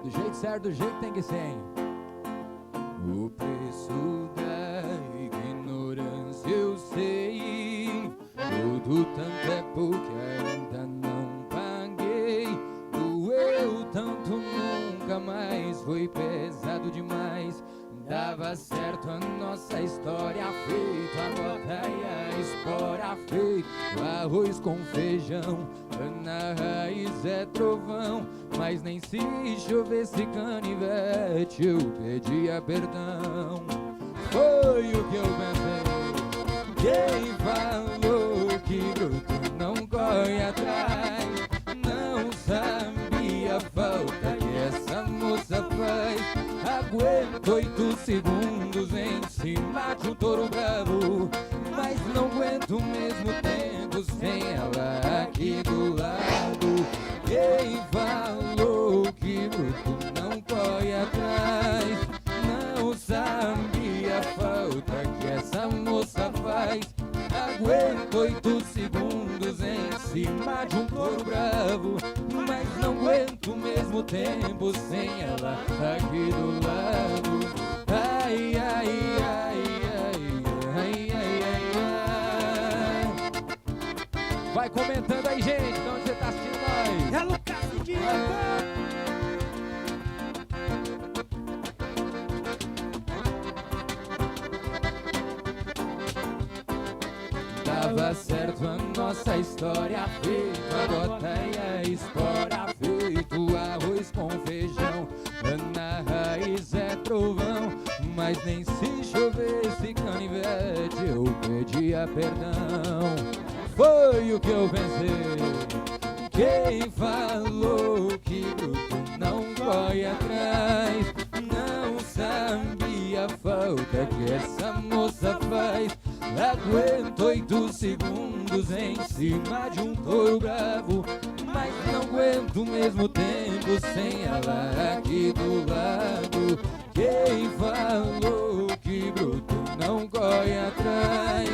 Do jeito certo, do jeito que tem que ser, hein? O preço da ignorância eu sei. Tudo tanto é porque ainda não paguei. Doeu tanto, nunca mais. Foi pesado demais. Dava certo a nossa história, feito a nota e a espora, feito o arroz com feijão. Na raiz é trovão, mas nem se chovesse canivete eu pedia perdão. Foi o que eu pensei. Quem falou que bruto não corre atrás não sabia a falta que essa moça faz. Aguento 8 segundos em cima de um touro bravo, mas não aguento o mesmo tempo sem ela aqui do lado. Quem falou que bruto não corre atrás não sabia a falta que essa moça faz. Aguento 8 segundos em cima de um touro bravo, mas não aguento o mesmo tempo sem ela aqui do lado. Ai, ai, ai, ai, ai, ai, ai, ai. Vai comentando aí, gente, de onde você tá assistindo nós? É Lucas de Diego. Dava certo a nossa história, feito a gota e a espora, feito arroz com feijão. Na raiz é trovão, mas nem se chovesse canivete eu pedia perdão. Foi o que eu pensei. Quem falou que bruto não corre atrás não sabia a falta que essa moça faz. Aguento 8 segundos em cima de um touro bravo, mas não aguento o mesmo tempo sem ela aqui do lado. Quem falou que bruto não corre atrás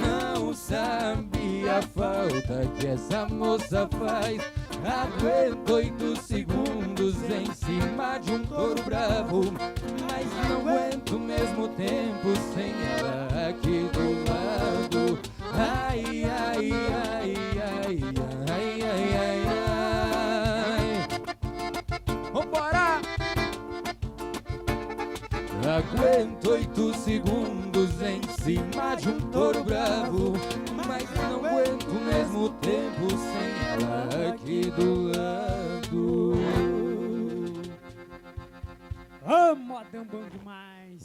não sabia a falta que essa moça faz. Aguento 8 segundos em cima de um touro bravo, mas não aguento o mesmo tempo sem ela aqui do lado. Ai, ai, ai, ai, ai, ai, ai, ai. Vambora! Aguento 8 segundos em cima de um touro bravo, mas não aguento o mesmo tempo sem ela aqui do lado. Ô, modão bom demais.